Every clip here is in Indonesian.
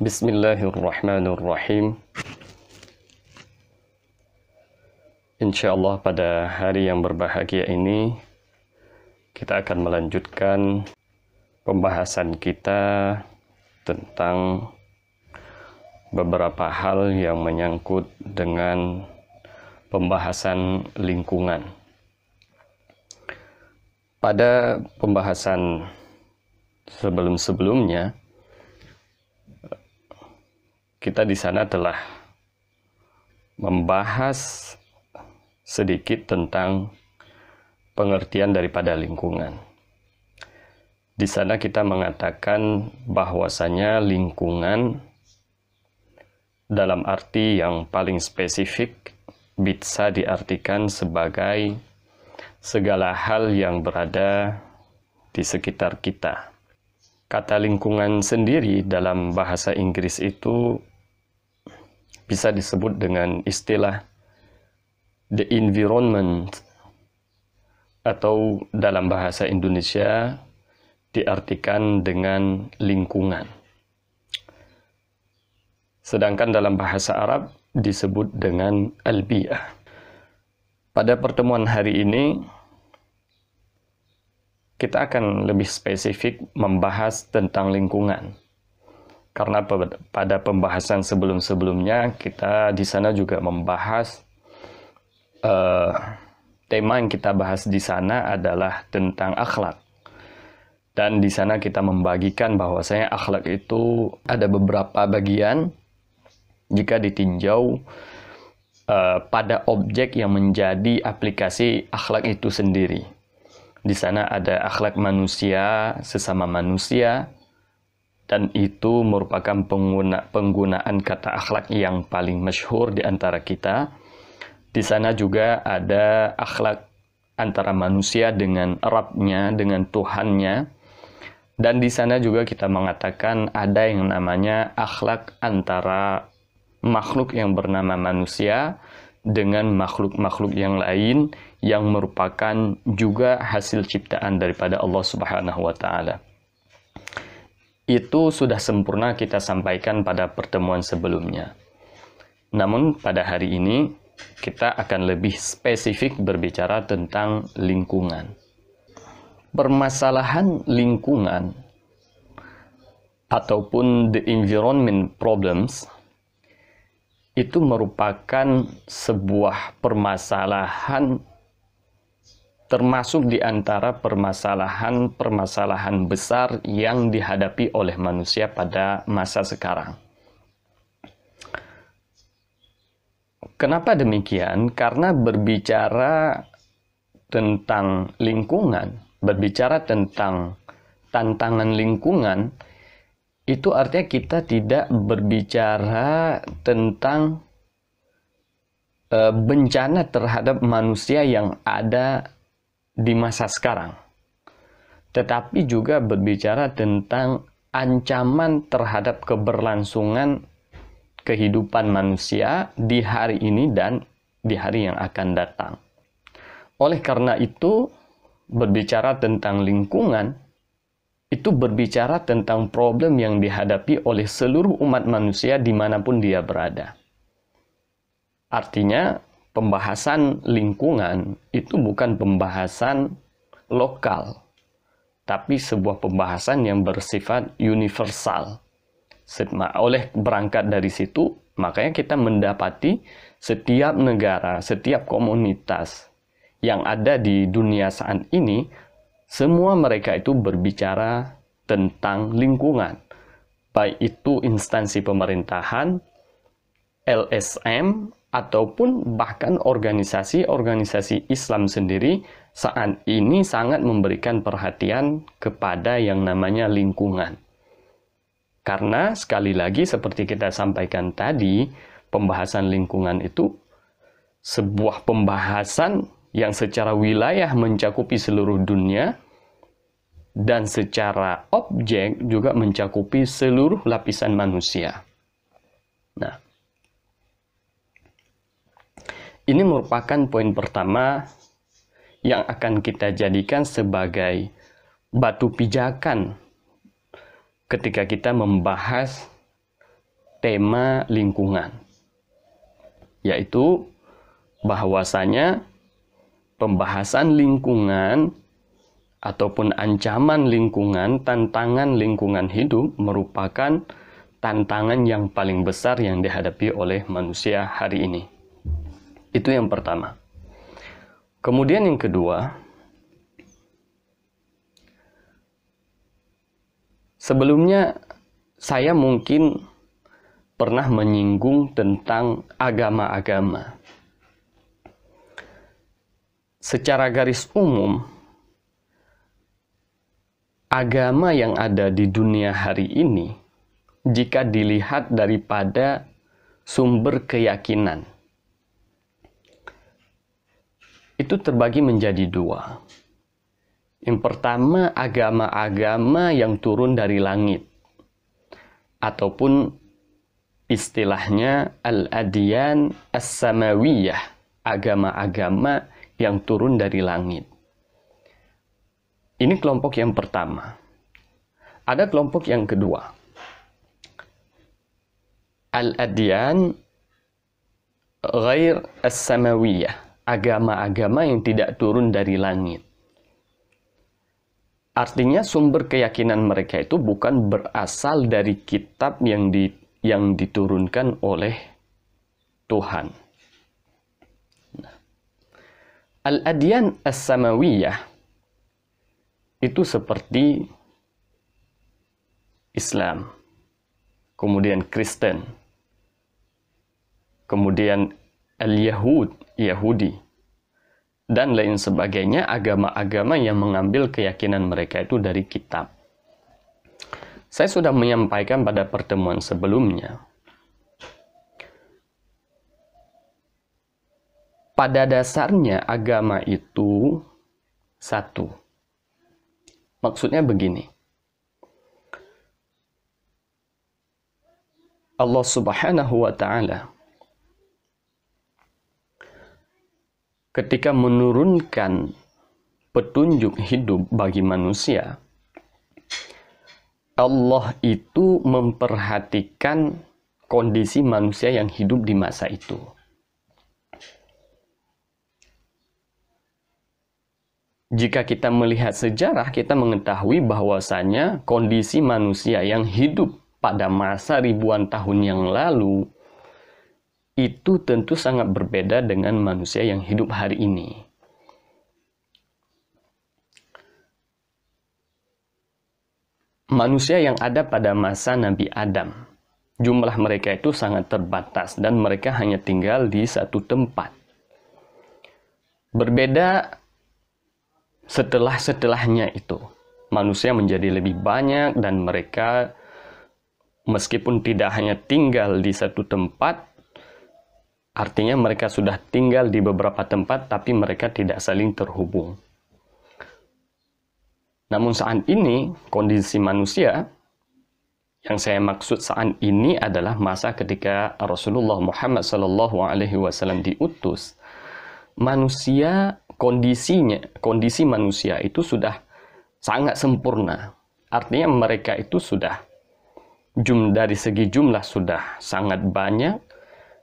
Bismillahirrahmanirrahim. Insyaallah pada hari yang berbahagia ini kita akan melanjutkan pembahasan kita tentang beberapa hal yang menyangkut dengan pembahasan lingkungan. Pada pembahasan sebelum-sebelumnya kita di sana telah membahas sedikit tentang pengertian daripada lingkungan. Di sana kita mengatakan bahwasanya lingkungan dalam arti yang paling spesifik bisa diartikan sebagai segala hal yang berada di sekitar kita. Kata lingkungan sendiri dalam bahasa Inggris itu bisa disebut dengan istilah the environment, atau dalam bahasa Indonesia diartikan dengan lingkungan. Sedangkan dalam bahasa Arab disebut dengan al-bi'ah. Pada pertemuan hari ini kita akan lebih spesifik membahas tentang lingkungan. Karena pada pembahasan sebelum-sebelumnya kita di sana juga membahas tema yang kita bahas di sana adalah tentang akhlak. Dan di sana kita membagikan bahwasanya akhlak itu ada beberapa bagian jika ditinjau pada objek yang menjadi aplikasi akhlak itu sendiri. Di sana ada akhlak manusia sesama manusia, dan itu merupakan penggunaan kata akhlak yang paling masyhur di antara kita. Di sana juga ada akhlak antara manusia dengan Rabb-nya, dengan Tuhannya. Dan di sana juga kita mengatakan ada yang namanya akhlak antara makhluk yang bernama manusia dengan makhluk-makhluk yang lain yang merupakan juga hasil ciptaan daripada Allah Subhanahu wa taala. Itu sudah sempurna kita sampaikan pada pertemuan sebelumnya. Namun pada hari ini kita akan lebih spesifik berbicara tentang lingkungan. Permasalahan lingkungan ataupun the environment problems itu merupakan sebuah permasalahan termasuk di antara permasalahan besar yang dihadapi oleh manusia pada masa sekarang. Kenapa demikian? Karena berbicara tentang lingkungan, berbicara tentang tantangan lingkungan, itu artinya kita tidak berbicara tentang bencana terhadap manusia yang ada di masa sekarang, tetapi juga berbicara tentang ancaman terhadap keberlangsungan kehidupan manusia di hari ini dan di hari yang akan datang. Oleh karena itu, berbicara tentang lingkungan itu berbicara tentang problem yang dihadapi oleh seluruh umat manusia dimanapun dia berada. Artinya, pembahasan lingkungan itu bukan pembahasan lokal, tapi sebuah pembahasan yang bersifat universal. Oleh berangkat dari situ, makanya kita mendapati setiap negara, setiap komunitas yang ada di dunia saat ini, semua mereka itu berbicara tentang lingkungan. Baik itu instansi pemerintahan, LSM, ataupun bahkan organisasi-organisasi Islam sendiri saat ini sangat memberikan perhatian kepada yang namanya lingkungan. Karena sekali lagi seperti kita sampaikan tadi, pembahasan lingkungan itu sebuah pembahasan yang secara wilayah mencakupi seluruh dunia dan secara objek juga mencakupi seluruh lapisan manusia. Nah, ini merupakan poin pertama yang akan kita jadikan sebagai batu pijakan ketika kita membahas tema lingkungan, yaitu bahwasanya pembahasan lingkungan ataupun ancaman lingkungan, tantangan lingkungan hidup merupakan tantangan yang paling besar yang dihadapi oleh manusia hari ini. Itu yang pertama. Kemudian yang kedua, sebelumnya saya mungkin pernah menyinggung tentang agama-agama. Secara garis umum, agama yang ada di dunia hari ini, jika dilihat daripada sumber keyakinan, itu terbagi menjadi dua. Yang pertama, agama-agama yang turun dari langit, ataupun istilahnya al-adyan as-samawiyah, agama-agama yang turun dari langit. Ini kelompok yang pertama. Ada kelompok yang kedua. Al-adyan ghair as-samawiyah, agama-agama yang tidak turun dari langit. Artinya sumber keyakinan mereka itu bukan berasal dari kitab yang diturunkan oleh Tuhan. Al-adyan as-samawiyah itu seperti Islam, kemudian Kristen, kemudian Yahudi, dan lain sebagainya, agama-agama yang mengambil keyakinan mereka itu dari kitab. Saya sudah menyampaikan pada pertemuan sebelumnya, pada dasarnya agama itu satu. Maksudnya begini. Allah Subhanahu wa Ta'ala ketika menurunkan petunjuk hidup bagi manusia, Allah itu memperhatikan kondisi manusia yang hidup di masa itu. Jika kita melihat sejarah, kita mengetahui bahwasanya kondisi manusia yang hidup pada masa ribuan tahun yang lalu itu tentu sangat berbeda dengan manusia yang hidup hari ini. Manusia yang ada pada masa Nabi Adam, jumlah mereka itu sangat terbatas dan mereka hanya tinggal di satu tempat. Berbeda setelahnya itu, manusia menjadi lebih banyak dan mereka meskipun tidak hanya tinggal di satu tempat, artinya mereka sudah tinggal di beberapa tempat tapi mereka tidak saling terhubung. Namun saat ini kondisi manusia, yang saya maksud saat ini adalah masa ketika Rasulullah Muhammad SAW diutus, kondisi manusia itu sudah sangat sempurna. Artinya mereka itu sudah dari segi jumlah sudah sangat banyak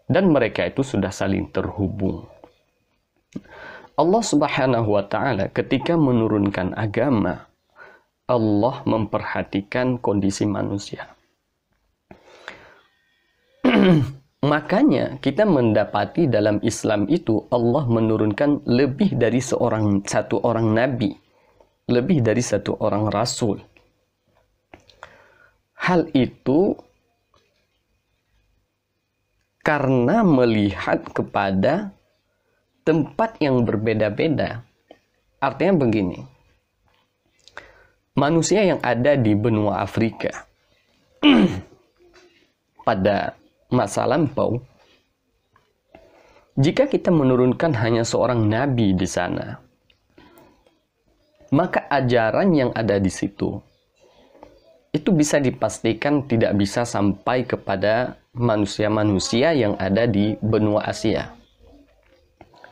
dan mereka itu sudah saling terhubung. Allah Subhanahu wa Ta'ala ketika menurunkan agama, Allah memperhatikan kondisi manusia. Makanya kita mendapati dalam Islam itu Allah menurunkan lebih dari satu orang nabi, lebih dari satu orang rasul. Hal itu karena melihat kepada tempat yang berbeda-beda. Artinya begini, manusia yang ada di benua Afrika pada masa lampau, jika kita menurunkan hanya seorang nabi di sana, maka ajaran yang ada di situ itu bisa dipastikan tidak bisa sampai kepada manusia-manusia yang ada di benua Asia.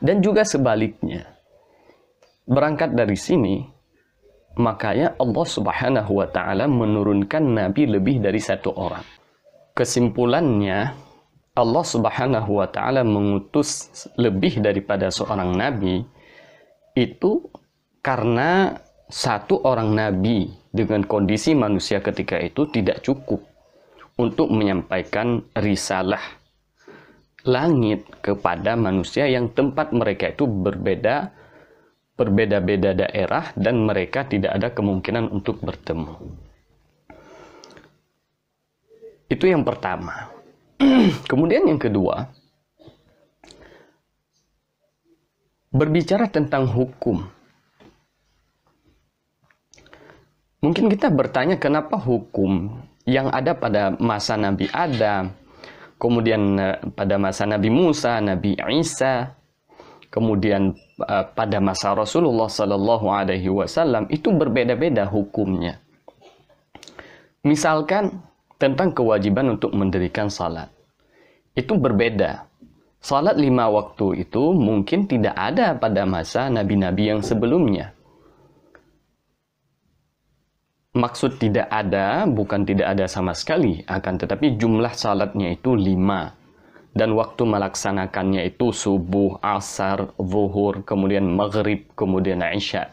Dan juga sebaliknya. Berangkat dari sini, makanya Allah Subhanahu wa Ta'ala menurunkan nabi lebih dari satu orang. kesimpulannya, Allah Subhanahu wa Ta'ala mengutus lebih daripada seorang nabi itu karena satu orang nabi dengan kondisi manusia ketika itu tidak cukup untuk menyampaikan risalah langit kepada manusia yang tempat mereka itu berbeda-beda daerah dan mereka tidak ada kemungkinan untuk bertemu. Itu yang pertama. Kemudian yang kedua, berbicara tentang hukum. Mungkin kita bertanya kenapa hukum yang ada pada masa Nabi Adam, kemudian pada masa Nabi Musa, Nabi Isa, kemudian pada masa Rasulullah Sallallahu Alaihi Wasallam itu berbeda-beda hukumnya. Misalkan tentang kewajiban untuk mendirikan salat, itu berbeda. Salat 5 waktu itu mungkin tidak ada pada masa nabi-nabi yang sebelumnya. Maksud tidak ada, bukan tidak ada sama sekali, akan tetapi jumlah salatnya itu 5. Dan waktu melaksanakannya itu subuh, asar, zuhur, kemudian maghrib, kemudian isya.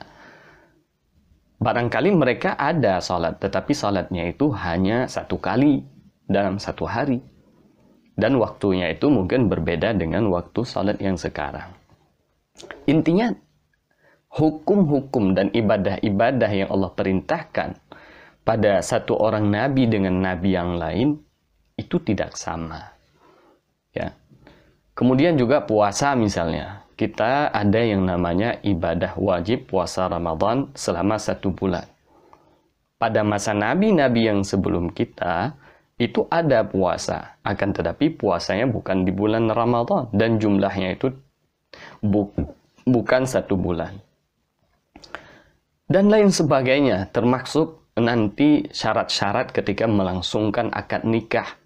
Barangkali mereka ada salat, tetapi salatnya itu hanya 1 kali dalam 1 hari. Dan waktunya itu mungkin berbeda dengan waktu salat yang sekarang. Intinya, hukum-hukum dan ibadah-ibadah yang Allah perintahkan pada satu orang nabi dengan nabi yang lain itu tidak sama. Ya. Kemudian juga puasa misalnya. Kita ada yang namanya ibadah wajib puasa Ramadan selama 1 bulan. Pada masa nabi-nabi yang sebelum kita itu ada puasa. Akan tetapi puasanya bukan di bulan Ramadan dan jumlahnya itu bukan 1 bulan. Dan lain sebagainya, termasuk nanti syarat-syarat ketika melangsungkan akad nikah.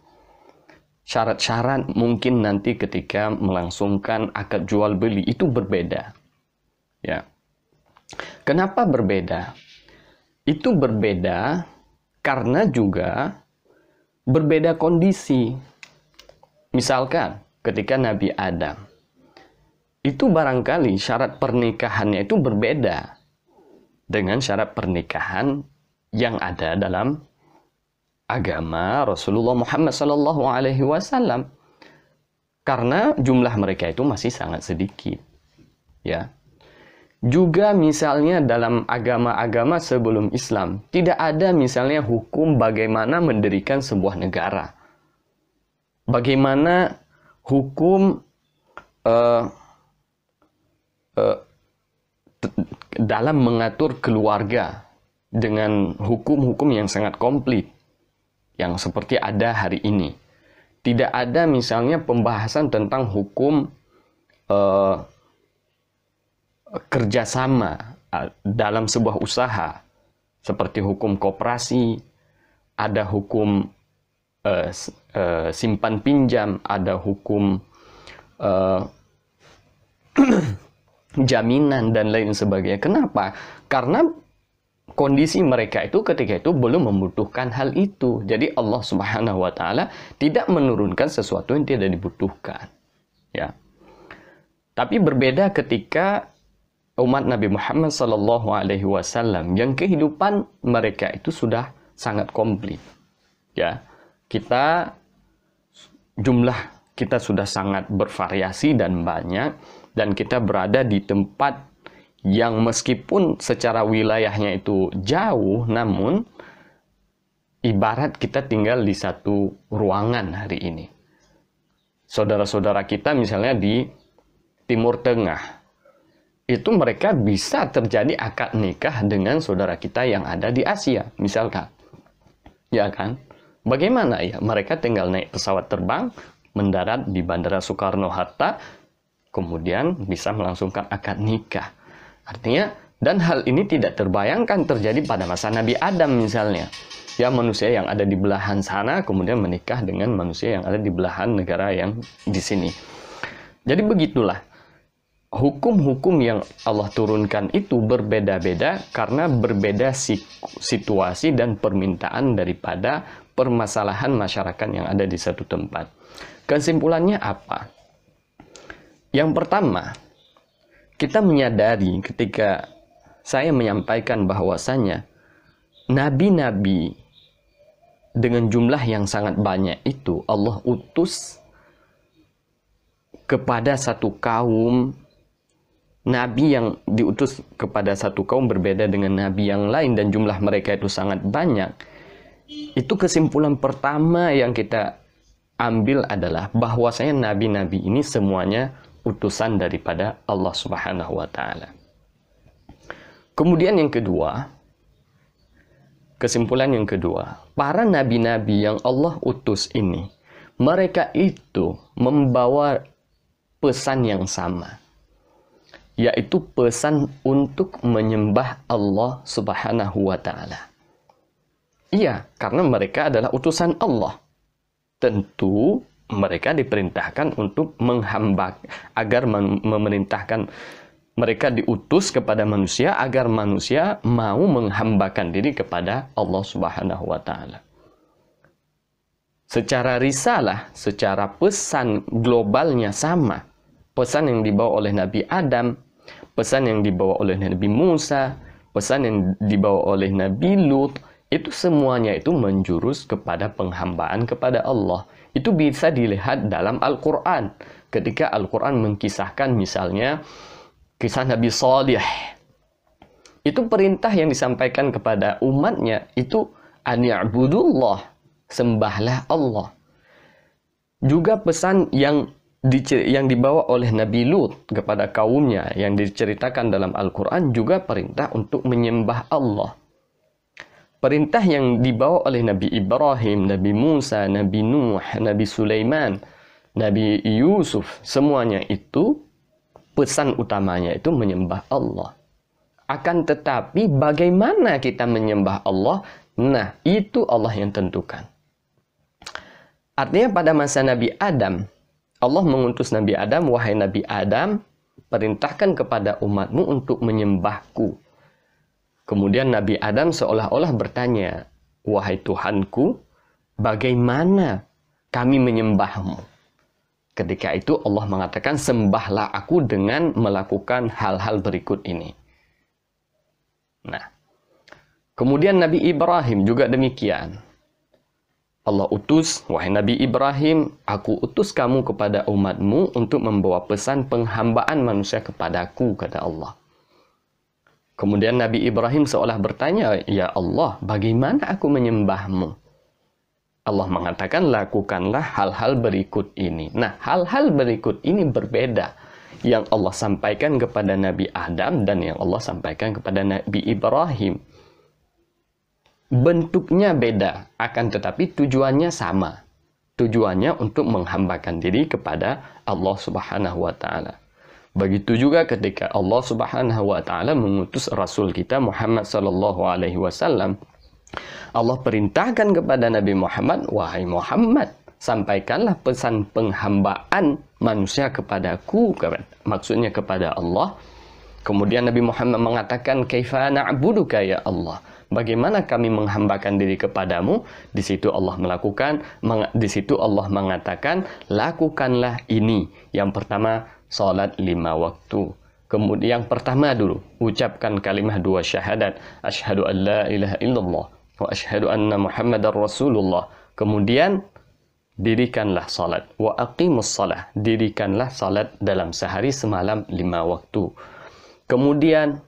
Syarat-syarat mungkin nanti ketika melangsungkan akad jual beli itu berbeda. Ya. Kenapa berbeda? Itu berbeda karena juga berbeda kondisi. Misalkan ketika Nabi Adam, itu barangkali syarat pernikahannya itu berbeda dengan syarat pernikahan yang ada dalam agama Rasulullah Muhammad Sallallahu Alaihi Wasallam, karena jumlah mereka itu masih sangat sedikit. Ya, juga misalnya dalam agama-agama sebelum Islam tidak ada misalnya hukum bagaimana mendirikan sebuah negara, bagaimana hukum dalam mengatur keluarga dengan hukum-hukum yang sangat komplit yang seperti ada hari ini. Tidak ada misalnya pembahasan tentang hukum kerjasama dalam sebuah usaha, seperti hukum koperasi, ada hukum simpan pinjam, ada hukum jaminan dan lain sebagainya. Kenapa? Karena kondisi mereka itu ketika itu belum membutuhkan hal itu. Jadi Allah Subhanahu wa Ta'ala tidak menurunkan sesuatu yang tidak dibutuhkan. Ya. Tapi berbeda ketika umat Nabi Muhammad Sallallahu Alaihi Wasallam yang kehidupan mereka itu sudah sangat komplit. Ya, jumlah kita sudah sangat bervariasi dan banyak, dan kita berada di tempat yang meskipun secara wilayahnya itu jauh, namun ibarat kita tinggal di satu ruangan hari ini. Saudara-saudara kita misalnya di Timur Tengah, itu mereka bisa terjadi akad nikah dengan saudara kita yang ada di Asia, misalkan. Ya kan? Bagaimana ya? Mereka tinggal naik pesawat terbang, mendarat di Bandara Soekarno-Hatta, kemudian bisa melangsungkan akad nikah. Artinya, dan hal ini tidak terbayangkan terjadi pada masa Nabi Adam misalnya. Ya, manusia yang ada di belahan sana kemudian menikah dengan manusia yang ada di belahan negara yang di sini. Jadi begitulah. Hukum-hukum yang Allah turunkan itu berbeda-beda karena berbeda situasi dan permintaan daripada permasalahan masyarakat yang ada di satu tempat. Kesimpulannya apa? Yang pertama, kita menyadari ketika saya menyampaikan bahwasanya nabi-nabi dengan jumlah yang sangat banyak itu Allah utus kepada satu kaum. Nabi yang diutus kepada satu kaum berbeda dengan nabi yang lain dan jumlah mereka itu sangat banyak. Itu kesimpulan pertama yang kita ambil adalah bahwasanya nabi-nabi ini semuanya utusan daripada Allah Subhanahu wa taala. Kemudian yang kedua, kesimpulan yang kedua, para nabi-nabi yang Allah utus ini, mereka itu membawa pesan yang sama, yaitu pesan untuk menyembah Allah Subhanahu wa taala. Iya, karena mereka adalah utusan Allah. Tentu mereka diperintahkan untuk agar memerintahkan, mereka diutus kepada manusia agar manusia mau menghambakan diri kepada Allah Subhanahu wa taala. Secara risalah, secara pesan globalnya sama. Pesan yang dibawa oleh Nabi Adam, pesan yang dibawa oleh Nabi Musa, pesan yang dibawa oleh Nabi Lut, itu semuanya itu menjurus kepada penghambaan kepada Allah. Itu bisa dilihat dalam Al-Quran. Ketika Al-Quran mengkisahkan misalnya kisah Nabi Salih, itu perintah yang disampaikan kepada umatnya itu an ya'budullah, sembahlah Allah. Juga pesan yang dibawa oleh Nabi Lut kepada kaumnya yang diceritakan dalam Al-Quran juga perintah untuk menyembah Allah. Perintah yang dibawa oleh Nabi Ibrahim, Nabi Musa, Nabi Nuh, Nabi Sulaiman, Nabi Yusuf, semuanya itu pesan utamanya itu menyembah Allah. Akan tetapi bagaimana kita menyembah Allah? Nah, itu Allah yang tentukan. Artinya pada masa Nabi Adam, Allah mengutus Nabi Adam, wahai Nabi Adam, perintahkan kepada umatmu untuk menyembahku. Kemudian Nabi Adam seolah-olah bertanya, wahai Tuhanku, bagaimana kami menyembahmu? Ketika itu Allah mengatakan, sembahlah aku dengan melakukan hal-hal berikut ini. Nah, kemudian Nabi Ibrahim juga demikian. Allah utus, wahai Nabi Ibrahim, aku utus kamu kepada umatmu untuk membawa pesan penghambaan manusia kepadaku, kata Allah. Kemudian Nabi Ibrahim seolah bertanya, ya Allah, bagaimana aku menyembahmu? Allah mengatakan, lakukanlah hal-hal berikut ini. Nah, hal-hal berikut ini berbeda. Yang Allah sampaikan kepada Nabi Adam dan yang Allah sampaikan kepada Nabi Ibrahim. Bentuknya beda, akan tetapi tujuannya sama. Tujuannya untuk menghambakan diri kepada Allah Subhanahu wa ta'ala. Begitu juga ketika Allah Subhanahu wa ta'ala mengutus Rasul kita Muhammad sallallahu alaihi wasallam. Allah perintahkan kepada Nabi Muhammad, wahai Muhammad, sampaikanlah pesan penghambaan manusia kepadaku, maksudnya kepada Allah. Kemudian Nabi Muhammad mengatakan, kaifa na'buduka ya Allah? Bagaimana kami menghambakan diri kepadamu? Di situ Allah mengatakan, lakukanlah ini. Yang pertama, salat 5 waktu. Kemudian yang pertama dulu, ucapkan kalimah 2 syahadat, asyhadu an la ilaha illallah wa asyhadu anna Muhammadar Rasulullah. Kemudian dirikanlah salat, wa aqimus salah, dirikanlah salat dalam sehari semalam 5 waktu. Kemudian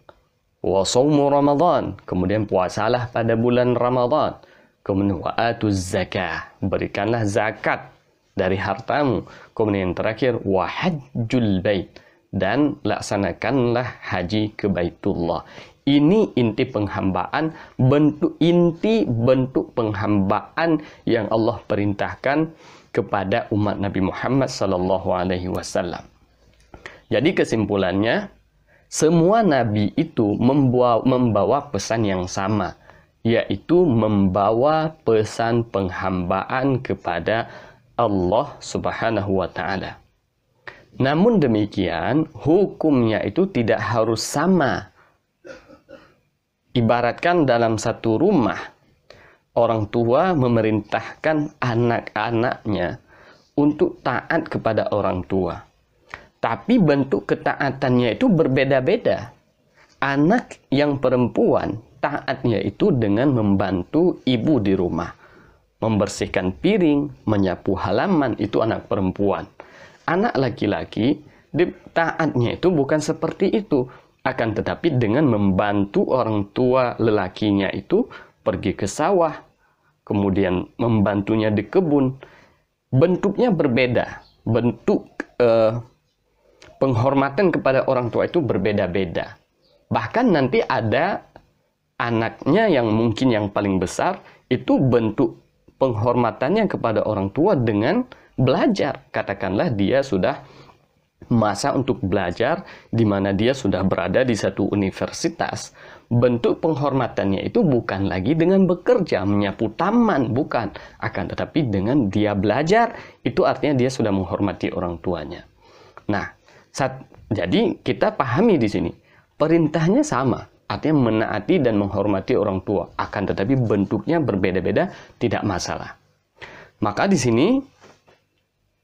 wa shaumu Ramadan, kemudian puasalah pada bulan Ramadan. Kemudian wa atuz zakah, berikanlah zakat dari hartamu. Kemudian yang terakhir wa hajjul bait, dan laksanakanlah haji ke Baitullah. Ini inti penghambaan, bentuk penghambaan yang Allah perintahkan kepada umat Nabi Muhammad sallallahu alaihi wasallam. Jadi kesimpulannya, semua nabi itu membawa pesan yang sama, yaitu membawa pesan penghambaan kepada Allah Subhanahu wa ta'ala. Namun demikian, hukumnya itu tidak harus sama. Ibaratkan dalam satu rumah, orang tua memerintahkan anak-anaknya untuk taat kepada orang tua. Tapi bentuk ketaatannya itu berbeda-beda. Anak yang perempuan taatnya itu dengan membantu ibu di rumah. Membersihkan piring, menyapu halaman, itu anak perempuan. Anak laki-laki, taatnya itu bukan seperti itu. Akan tetapi dengan membantu orang tua lelakinya itu pergi ke sawah, kemudian membantunya di kebun. Bentuknya berbeda. Bentuk penghormatan kepada orang tua itu berbeda-beda. Bahkan nanti ada anaknya yang mungkin yang paling besar, itu bentuk penghormatannya kepada orang tua dengan belajar. Katakanlah dia sudah masa untuk belajar, di mana dia sudah berada di satu universitas. Bentuk penghormatannya itu bukan lagi dengan bekerja, menyapu taman, bukan. Akan tetapi dengan dia belajar, itu artinya dia sudah menghormati orang tuanya. Nah, jadi kita pahami di sini, perintahnya sama, artinya menaati dan menghormati orang tua. Akan tetapi bentuknya berbeda-beda, tidak masalah. Maka di sini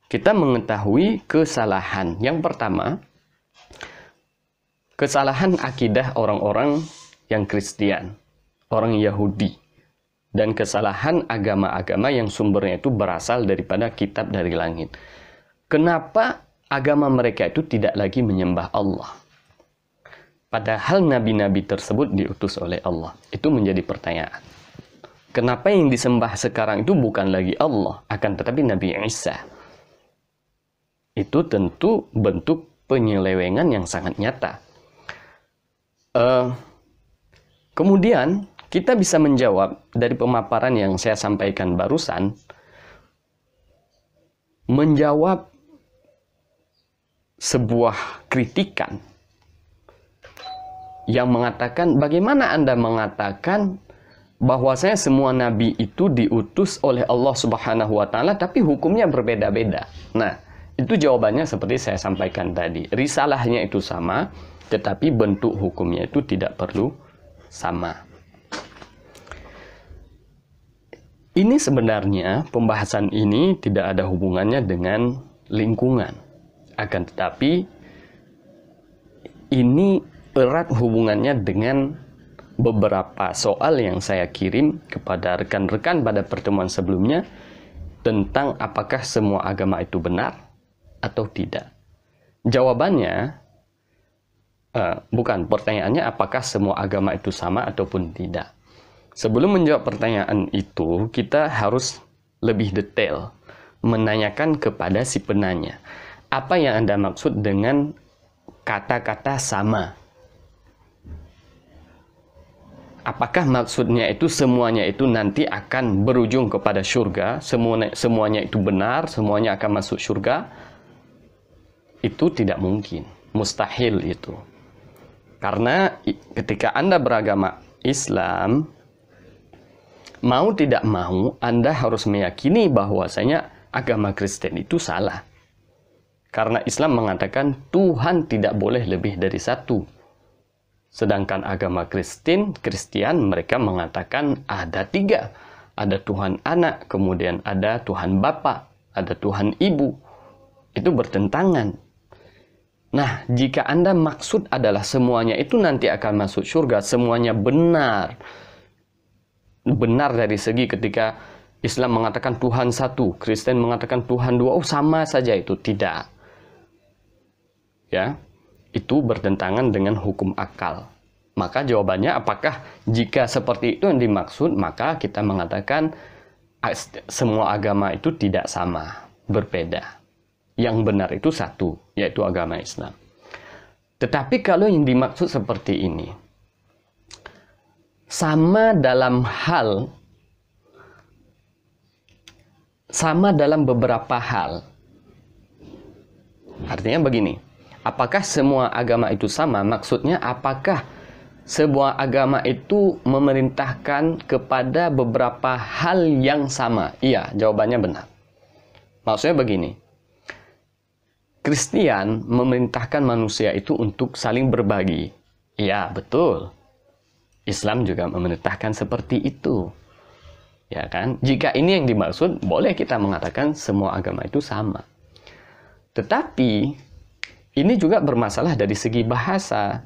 kita mengetahui kesalahan. Yang pertama, kesalahan akidah orang-orang yang Kristen, orang Yahudi, dan kesalahan agama-agama yang sumbernya itu berasal daripada kitab dari langit. Kenapa agama mereka itu tidak lagi menyembah Allah? Padahal nabi-nabi tersebut diutus oleh Allah. Itu menjadi pertanyaan. Kenapa yang disembah sekarang itu bukan lagi Allah, akan tetapi Nabi Isa? Itu tentu bentuk penyelewengan yang sangat nyata. Kemudian kita bisa menjawab dari pemaparan yang saya sampaikan barusan, menjawab sebuah kritikan yang mengatakan, bagaimana Anda mengatakan bahwasanya semua nabi itu diutus oleh Allah Subhanahu wa taala tapi hukumnya berbeda-beda. Nah, itu jawabannya seperti saya sampaikan tadi. Risalahnya itu sama, tetapi bentuk hukumnya itu tidak perlu sama. Ini sebenarnya pembahasan ini tidak ada hubungannya dengan lingkungan. Akan tetapi ini erat hubungannya dengan beberapa soal yang saya kirim kepada rekan-rekan pada pertemuan sebelumnya tentang apakah semua agama itu benar atau tidak. Jawabannya, bukan, pertanyaannya apakah semua agama itu sama ataupun tidak. Sebelum menjawab pertanyaan itu, kita harus lebih detail menanyakan kepada si penanya, apa yang Anda maksud dengan kata-kata sama? Apakah maksudnya itu semuanya itu nanti akan berujung kepada surga, semuanya itu benar, semuanya akan masuk surga? Itu tidak mungkin, mustahil itu. Karena ketika Anda beragama Islam, mau tidak mau Anda harus meyakini bahwasanya agama Kristen itu salah. Karena Islam mengatakan Tuhan tidak boleh lebih dari satu. Sedangkan agama Kristen mereka mengatakan ada tiga. Ada Tuhan Anak, kemudian ada Tuhan Bapa, ada Tuhan Ibu. Itu bertentangan. Nah, jika Anda maksud adalah semuanya itu nanti akan masuk surga, semuanya benar. Benar dari segi ketika Islam mengatakan Tuhan satu, Kristen mengatakan Tuhan dua, sama saja itu. Tidak. Ya, itu bertentangan dengan hukum akal. Maka jawabannya, apakah jika seperti itu yang dimaksud, maka kita mengatakan semua agama itu tidak sama, berbeda. Yang benar itu satu, yaitu agama Islam. Tetapi kalau yang dimaksud seperti ini, sama dalam beberapa hal. Artinya begini, apakah semua agama itu sama? Maksudnya apakah sebuah agama itu memerintahkan kepada beberapa hal yang sama? Iya, jawabannya benar. Maksudnya begini, Kristen memerintahkan manusia itu untuk saling berbagi. Iya, betul. Islam juga memerintahkan seperti itu. Ya kan? Jika ini yang dimaksud, boleh kita mengatakan semua agama itu sama. Tetapi ini juga bermasalah dari segi bahasa.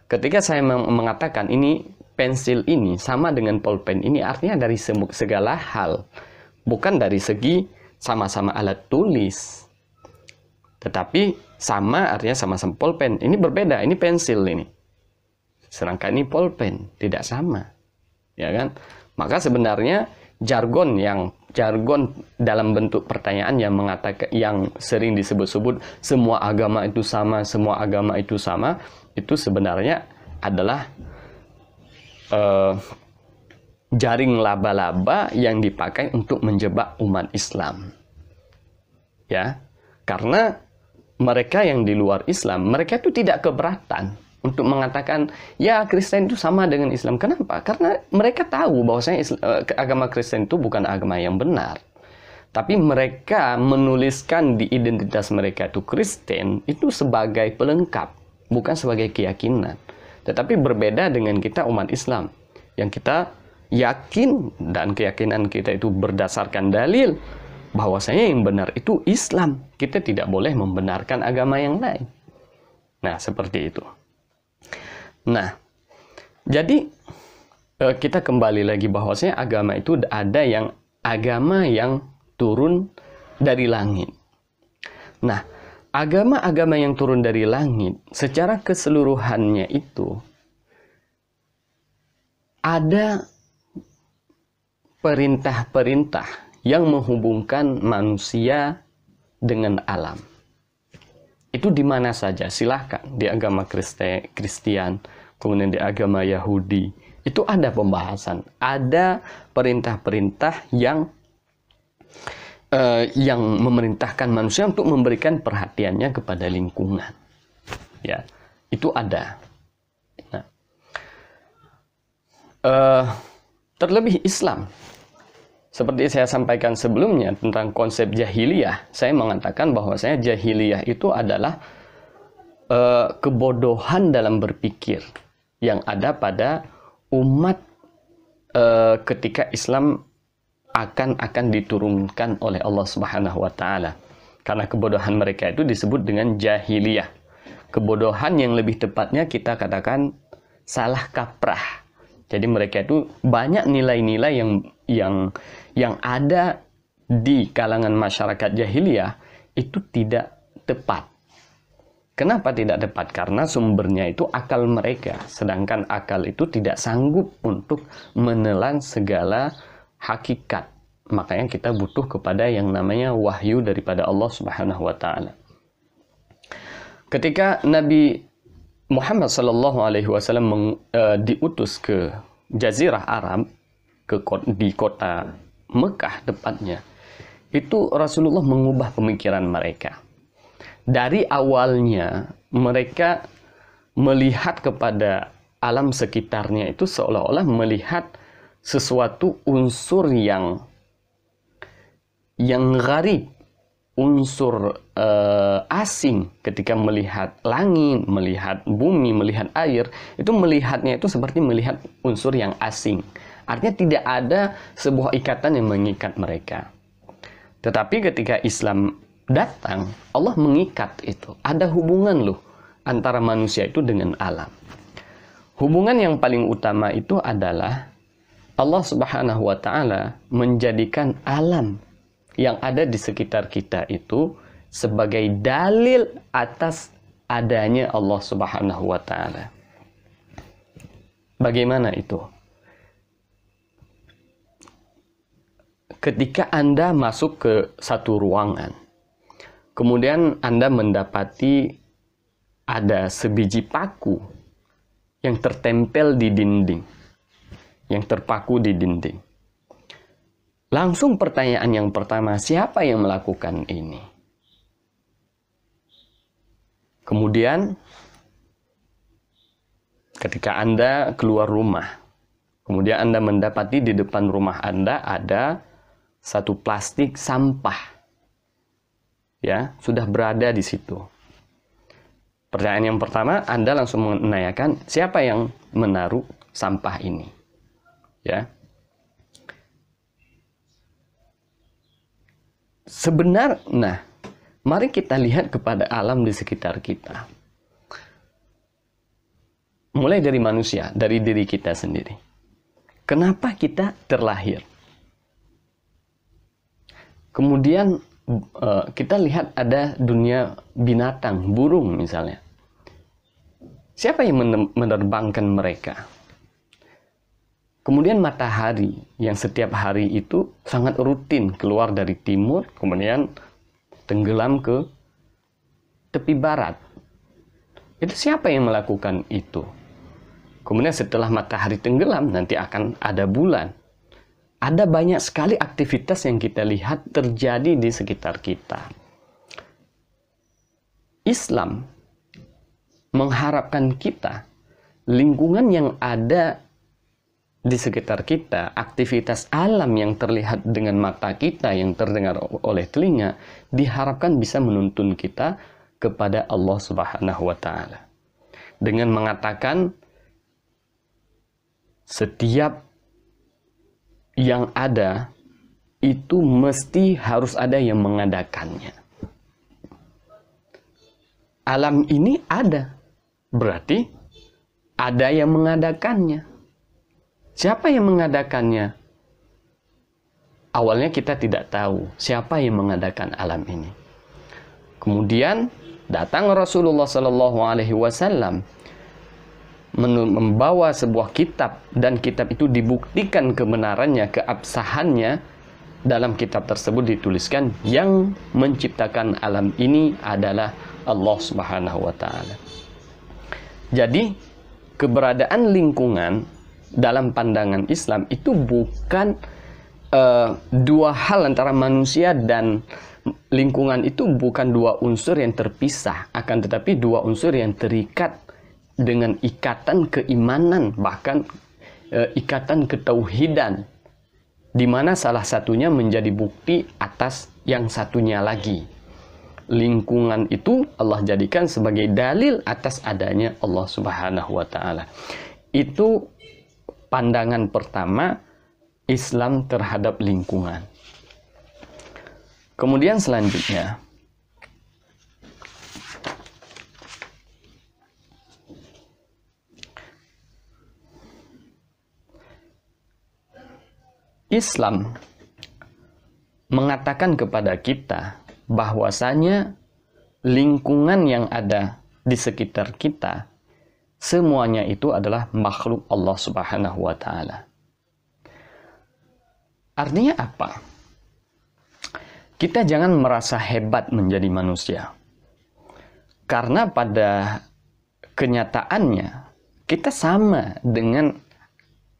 Ketika saya mengatakan ini pensil ini sama dengan pulpen ini, artinya dari segala hal, bukan dari segi sama-sama alat tulis. Tetapi sama artinya sama-sama pulpen. Ini berbeda, ini pensil ini. Sedangkan ini pulpen, tidak sama. Ya kan? Maka sebenarnya jargon dalam bentuk pertanyaan yang mengatakan, yang sering disebut-sebut semua agama itu sama, semua agama itu sama, itu sebenarnya adalah jaring laba-laba yang dipakai untuk menjebak umat Islam. Ya, karena mereka yang di luar Islam, mereka itu tidak keberatan untuk mengatakan, ya Kristen itu sama dengan Islam. Kenapa? Karena mereka tahu bahwasanya agama Kristen itu bukan agama yang benar. Tapi mereka menuliskan di identitas mereka itu Kristen, itu sebagai pelengkap, bukan sebagai keyakinan. Tetapi berbeda dengan kita umat Islam, yang kita yakin dan keyakinan kita itu berdasarkan dalil, bahwasanya yang benar itu Islam. Kita tidak boleh membenarkan agama yang lain. Nah, seperti itu. Nah, jadi kita kembali lagi bahwasanya agama itu ada yang agama yang turun dari langit. Nah, agama-agama yang turun dari langit secara keseluruhannya itu ada perintah-perintah yang menghubungkan manusia dengan alam. Itu di mana saja, silahkan. Di agama Kristen, kemudian di agama Yahudi, itu ada pembahasan. Ada perintah-perintah yang memerintahkan manusia untuk memberikan perhatiannya kepada lingkungan. Ya, itu ada. Nah, terlebih Islam. Seperti saya sampaikan sebelumnya tentang konsep jahiliyah, saya mengatakan bahwasanya jahiliyah itu adalah kebodohan dalam berpikir yang ada pada umat ketika Islam akan diturunkan oleh Allah Subhanahu wa taala. Karena kebodohan mereka itu disebut dengan jahiliyah. Kebodohan yang lebih tepatnya kita katakan salah kaprah. Jadi mereka itu banyak nilai-nilai yang ada di kalangan masyarakat jahiliyah itu tidak tepat. Kenapa tidak tepat? Karena sumbernya itu akal mereka. Sedangkan akal itu tidak sanggup untuk menelan segala hakikat. Makanya kita butuh kepada yang namanya wahyu daripada Allah Subhanahu wa taala. Ketika Nabi Muhammad SAW diutus ke Jazirah Arab, di kota Mekah tepatnya, itu Rasulullah mengubah pemikiran mereka. Dari awalnya mereka melihat kepada alam sekitarnya itu seolah-olah melihat sesuatu unsur yang gharib, unsur asing. Ketika melihat langit, melihat bumi, melihat air, itu melihatnya itu seperti melihat unsur yang asing. Artinya tidak ada sebuah ikatan yang mengikat mereka. Tetapi ketika Islam datang, Allah mengikat itu. Ada hubungan loh antara manusia itu dengan alam. Hubungan yang paling utama itu adalah Allah Subhanahu wa taala menjadikan alam yang ada di sekitar kita itu sebagai dalil atas adanya Allah Subhanahu wa taala. Bagaimana itu? Ketika Anda masuk ke satu ruangan, kemudian Anda mendapati ada sebiji paku yang tertempel di dinding, yang terpaku di dinding. Langsung pertanyaan yang pertama, siapa yang melakukan ini? Kemudian, ketika Anda keluar rumah, kemudian Anda mendapati di depan rumah Anda ada satu plastik sampah. Ya, sudah berada di situ. Pertanyaan yang pertama, Anda langsung menanyakan, siapa yang menaruh sampah ini? Ya. Nah, mari kita lihat kepada alam di sekitar kita. Mulai dari manusia, dari diri kita sendiri. Kenapa kita terlahir? Kemudian kita lihat ada dunia binatang, burung misalnya. Siapa yang menerbangkan mereka? Kemudian matahari yang setiap hari itu sangat rutin keluar dari timur, kemudian tenggelam ke tepi barat. Itu siapa yang melakukan itu? Kemudian setelah matahari tenggelam, nanti akan ada bulan. Ada banyak sekali aktivitas yang kita lihat terjadi di sekitar kita. Islam mengharapkan kita, lingkungan yang ada di sekitar kita, aktivitas alam yang terlihat dengan mata kita, yang terdengar oleh telinga, diharapkan bisa menuntun kita kepada Allah Subhanahu wa Ta'ala. Dengan mengatakan, setiap yang ada itu mesti harus ada yang mengadakannya. Alam ini ada, berarti ada yang mengadakannya. Siapa yang mengadakannya? Awalnya kita tidak tahu siapa yang mengadakan alam ini. Kemudian datang Rasulullah SAW membawa sebuah kitab, dan kitab itu dibuktikan kebenarannya, keabsahannya. Dalam kitab tersebut dituliskan yang menciptakan alam ini adalah Allah Subhanahu wa Ta'ala. Jadi keberadaan lingkungan dalam pandangan Islam itu bukan dua hal antara manusia dan lingkungan, itu bukan dua unsur yang terpisah, akan tetapi dua unsur yang terikat dengan ikatan keimanan, bahkan ikatan ketauhidan, di mana salah satunya menjadi bukti atas yang satunya lagi. Lingkungan itu Allah jadikan sebagai dalil atas adanya Allah Subhanahu wa Ta'ala. Itu pandangan pertama Islam terhadap lingkungan. Kemudian selanjutnya, Islam mengatakan kepada kita bahwasanya lingkungan yang ada di sekitar kita semuanya itu adalah makhluk Allah Subhanahu wa Ta'ala. Artinya apa? Kita jangan merasa hebat menjadi manusia, karena pada kenyataannya kita sama dengan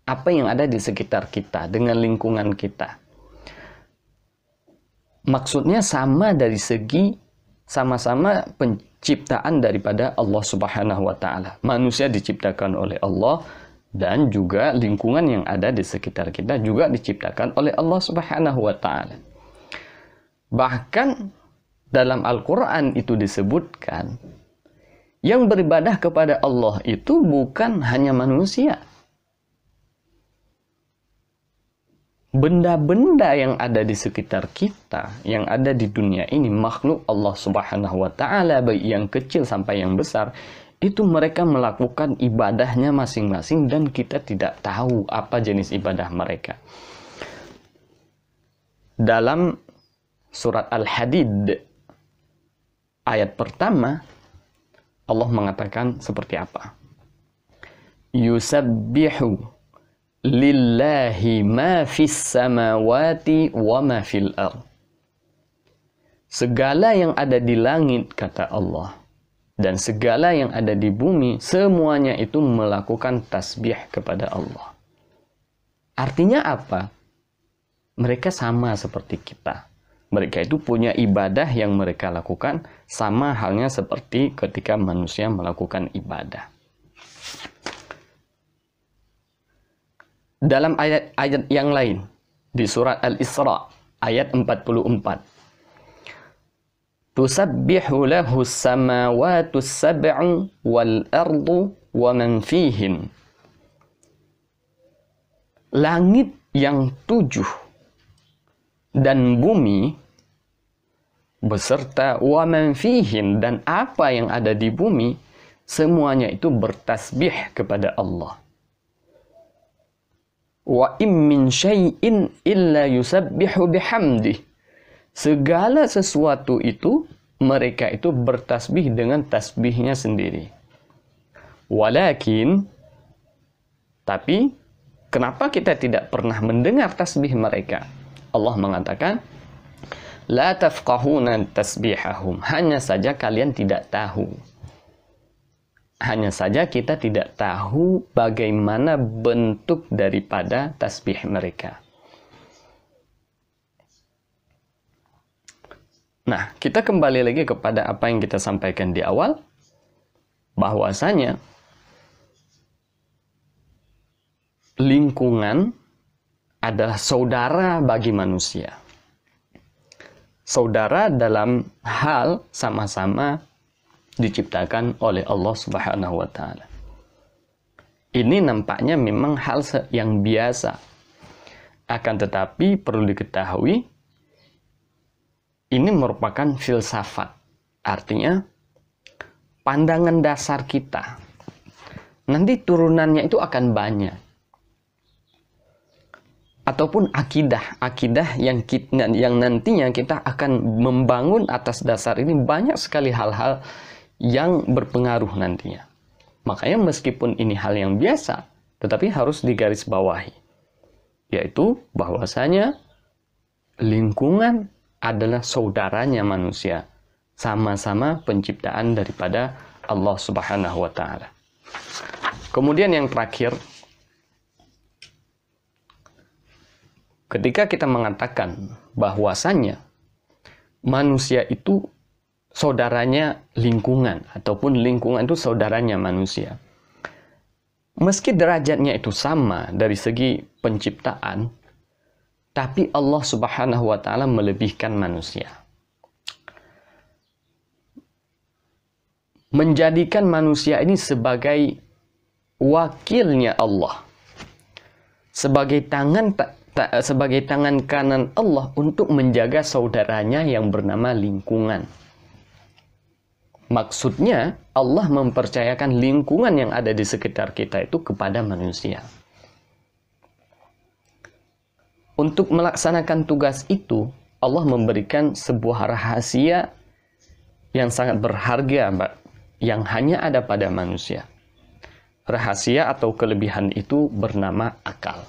apa yang ada di sekitar kita, dengan lingkungan kita. Maksudnya sama dari segi sama-sama penciptaan daripada Allah Subhanahu wa Ta'ala. Manusia diciptakan oleh Allah, dan juga lingkungan yang ada di sekitar kita juga diciptakan oleh Allah Subhanahu wa Ta'ala. Bahkan dalam Al-Quran itu disebutkan, yang beribadah kepada Allah itu bukan hanya manusia. Benda-benda yang ada di sekitar kita, yang ada di dunia ini, makhluk Allah Subhanahu wa Ta'ala, baik yang kecil sampai yang besar, itu mereka melakukan ibadahnya masing-masing, dan kita tidak tahu apa jenis ibadah mereka. Dalam surat Al-Hadid ayat pertama, Allah mengatakan seperti apa? Yusabbihu lillahi ma fis samawati wa ma fil ard. Segala yang ada di langit, kata Allah, dan segala yang ada di bumi, semuanya itu melakukan tasbih kepada Allah. Artinya apa? Mereka sama seperti kita. Mereka itu punya ibadah yang mereka lakukan, sama halnya seperti ketika manusia melakukan ibadah. Dalam ayat-ayat yang lain, di surat Al-Isra ayat 44, Tusabbihu lahu as-samawati as-sab'u wal ardu wa man fihin. Langit yang 7 dan bumi beserta wa man fihim, dan apa yang ada di bumi, semuanya itu bertasbih kepada Allah. Wa im min syai'in illa yusabbihu bihamdih. Segala sesuatu itu mereka itu bertasbih dengan tasbihnya sendiri. Walakin, tapi kenapa kita tidak pernah mendengar tasbih mereka? Allah mengatakan, la tafqahuna tasbihahum. Hanya saja kalian tidak tahu. Hanya saja kita tidak tahu bagaimana bentuk daripada tasbih mereka. Nah, kita kembali lagi kepada apa yang kita sampaikan di awal, bahwasanya lingkungan adalah saudara bagi manusia. Saudara dalam hal sama-sama diciptakan oleh Allah Subhanahu wa Ta'ala. Ini nampaknya memang hal yang biasa. Akan tetapi perlu diketahui, ini merupakan filsafat. Artinya, pandangan dasar kita. Nanti turunannya itu akan banyak. Ataupun akidah yang nantinya kita akan membangun atas dasar ini banyak sekali hal-hal yang berpengaruh nantinya. Makanya meskipun ini hal yang biasa, tetapi harus digarisbawahi, yaitu bahwasanya lingkungan adalah saudaranya manusia, sama-sama penciptaan daripada Allah Subhanahu wa Ta'ala. Kemudian yang terakhir, ketika kita mengatakan bahwasanya manusia itu saudaranya lingkungan, ataupun lingkungan itu saudaranya manusia, meski derajatnya itu sama dari segi penciptaan, tapi Allah Subhanahu wa Ta'ala melebihkan manusia, menjadikan manusia ini sebagai wakilnya Allah, sebagai tangan kanan Allah untuk menjaga saudaranya yang bernama lingkungan. Maksudnya, Allah mempercayakan lingkungan yang ada di sekitar kita itu kepada manusia. Untuk melaksanakan tugas itu, Allah memberikan sebuah rahasia yang sangat berharga, yang hanya ada pada manusia. Rahasia atau kelebihan itu bernama akal.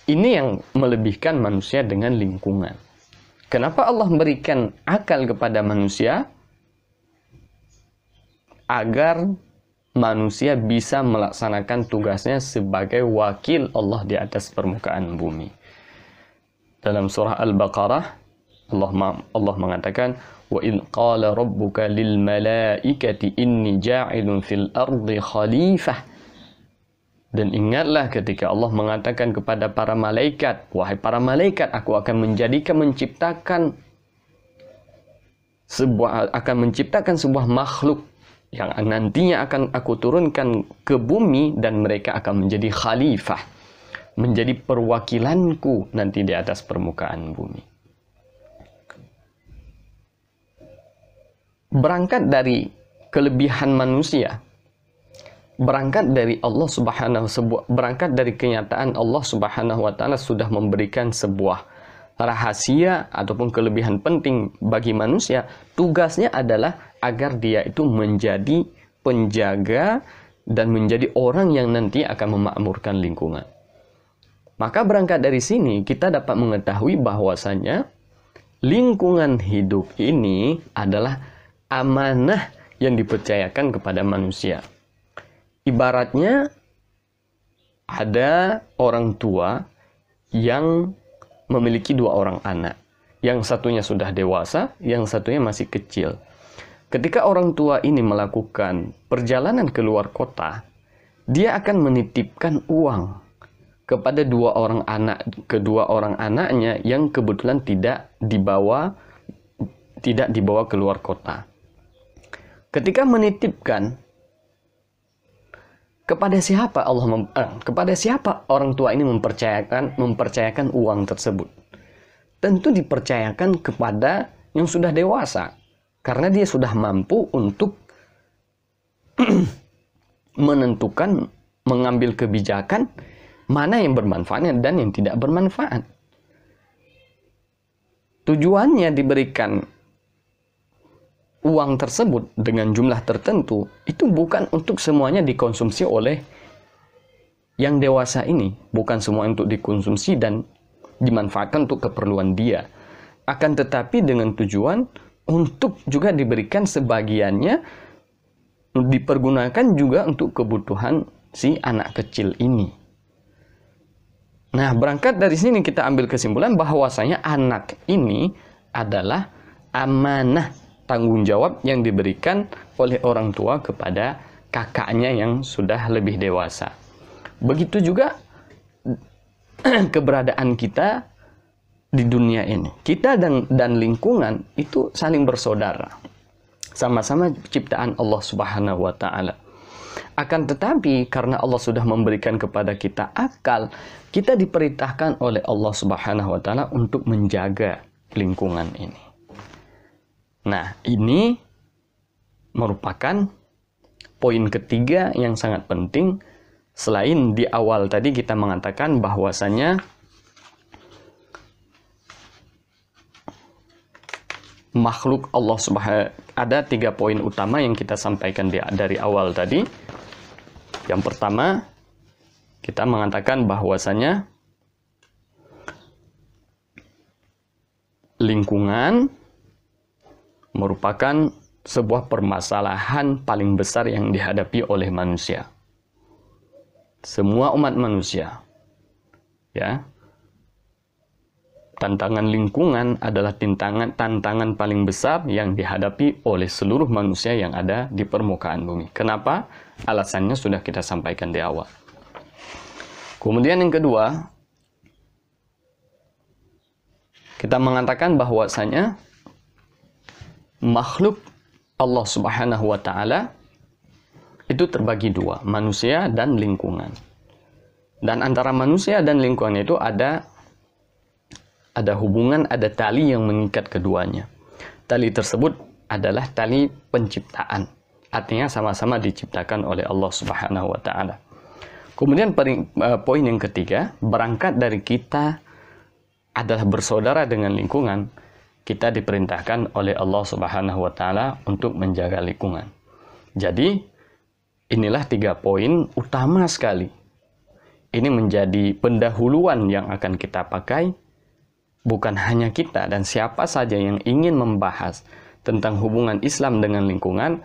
Ini yang melebihkan manusia dengan lingkungan. Kenapa Allah memberikan akal kepada manusia? Agar manusia bisa melaksanakan tugasnya sebagai wakil Allah di atas permukaan bumi. Dalam surah Al-Baqarah, Allah mengatakan, wa in qala rabbuka lil malaikati inni ja'ilun fil ardi khalifah. Dan ingatlah ketika Allah mengatakan kepada para malaikat, wahai para malaikat, aku akan menciptakan sebuah makhluk yang nantinya akan aku turunkan ke bumi, dan mereka akan menjadi khalifah, menjadi perwakilanku nanti di atas permukaan bumi. Berangkat dari kelebihan manusia, berangkat dari berangkat dari kenyataan Allah Subhanahu wa Ta'ala sudah memberikan sebuah rahasia ataupun kelebihan penting bagi manusia. Tugasnya adalah agar dia itu menjadi penjaga dan menjadi orang yang nanti akan memakmurkan lingkungan. Maka berangkat dari sini kita dapat mengetahui bahwasanya lingkungan hidup ini adalah amanah yang dipercayakan kepada manusia. Ibaratnya ada orang tua yang memiliki dua orang anak. Yang satunya sudah dewasa, yang satunya masih kecil. Ketika orang tua ini melakukan perjalanan ke luar kota, dia akan menitipkan uang kepada kedua orang anaknya yang kebetulan tidak dibawa ke luar kota. Ketika menitipkan, kepada siapa orang tua ini mempercayakan uang tersebut? tentu dipercayakan kepada yang sudah dewasa. Karena dia sudah mampu untuk menentukan, mengambil kebijakan mana yang bermanfaat dan yang tidak bermanfaat. Tujuannya diberikan uang tersebut dengan jumlah tertentu, itu bukan untuk semuanya dikonsumsi oleh yang dewasa ini. Bukan semua untuk dikonsumsi dan dimanfaatkan untuk keperluan dia. Akan tetapi dengan tujuan untuk juga diberikan sebagiannya, dipergunakan juga untuk kebutuhan si anak kecil ini. Nah, berangkat dari sini kita ambil kesimpulan bahwasanya anak ini adalah amanah, tanggung jawab yang diberikan oleh orang tua kepada kakaknya yang sudah lebih dewasa. Begitu juga keberadaan kita di dunia ini. Kita dan lingkungan itu saling bersaudara. Sama-sama ciptaan Allah Subhanahu wa taala. Akan tetapi karena Allah sudah memberikan kepada kita akal, kita diperintahkan oleh Allah Subhanahu wa taala untuk menjaga lingkungan ini. Nah, ini merupakan poin ketiga yang sangat penting. Selain di awal tadi kita mengatakan bahwasanya makhluk Allah Subhanahu, ada 3 poin utama yang kita sampaikan dari awal tadi. Yang pertama, kita mengatakan bahwasanya lingkungan merupakan sebuah permasalahan paling besar yang dihadapi oleh manusia. Semua umat manusia, ya. Tantangan lingkungan adalah tantangan paling besar yang dihadapi oleh seluruh manusia yang ada di permukaan bumi. Kenapa? Alasannya sudah kita sampaikan di awal. Kemudian yang kedua, kita mengatakan bahwasanya makhluk Allah Subhanahu wa taala itu terbagi 2, manusia dan lingkungan. Dan antara manusia dan lingkungan itu ada hubungan, ada tali yang mengikat keduanya. Tali tersebut adalah tali penciptaan. Artinya sama-sama diciptakan oleh Allah Subhanahu wa taala. Kemudian poin yang ketiga, berangkat dari kita adalah bersaudara dengan lingkungan, kita diperintahkan oleh Allah Subhanahu wa taala untuk menjaga lingkungan. Jadi, inilah 3 poin utama sekali. Ini menjadi pendahuluan yang akan kita pakai. Bukan hanya kita dan siapa saja yang ingin membahas tentang hubungan Islam dengan lingkungan,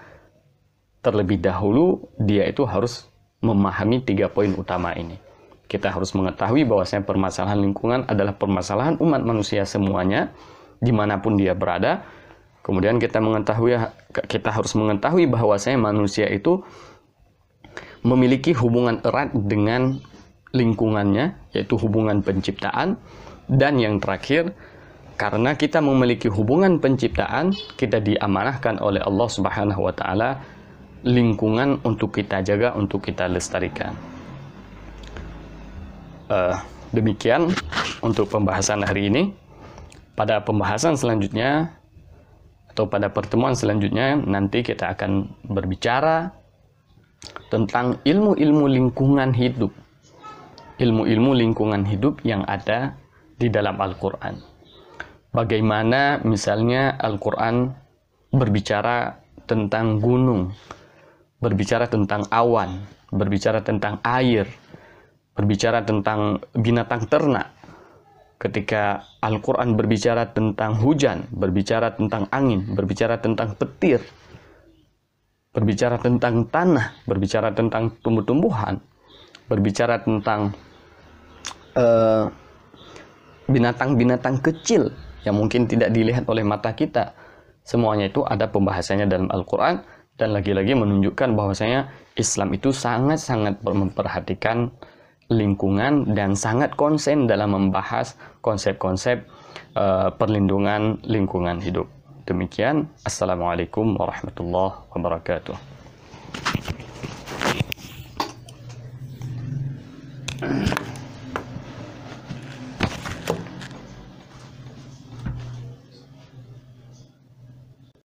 terlebih dahulu dia itu harus memahami 3 poin utama ini. Kita harus mengetahui bahwasanya permasalahan lingkungan adalah permasalahan umat manusia semuanya, dimanapun dia berada. Kemudian kita harus mengetahui bahwasanya manusia itu memiliki hubungan erat dengan lingkungannya, yaitu hubungan penciptaan. Dan yang terakhir, karena kita memiliki hubungan penciptaan, kita diamanahkan oleh Allah Subhanahu wa taala lingkungan untuk kita jaga, untuk kita lestarikan. Demikian untuk pembahasan hari ini. Pada pembahasan selanjutnya atau pada pertemuan selanjutnya nanti kita akan berbicara tentang ilmu-ilmu lingkungan hidup. Ilmu-ilmu lingkungan hidup yang ada di dalam Al-Quran. Bagaimana misalnya Al-Quran berbicara tentang gunung, berbicara tentang awan, berbicara tentang air, berbicara tentang binatang ternak. Ketika Al-Quran berbicara tentang hujan, berbicara tentang angin, berbicara tentang petir, berbicara tentang tanah, berbicara tentang tumbuh-tumbuhan, berbicara tentang binatang-binatang kecil yang mungkin tidak dilihat oleh mata kita. Semuanya itu ada pembahasannya dalam Al-Quran, dan lagi-lagi menunjukkan bahwasanya Islam itu sangat-sangat memperhatikan lingkungan dan sangat konsen dalam membahas konsep-konsep perlindungan lingkungan hidup. Demikian, Assalamualaikum warahmatullahi wabarakatuh.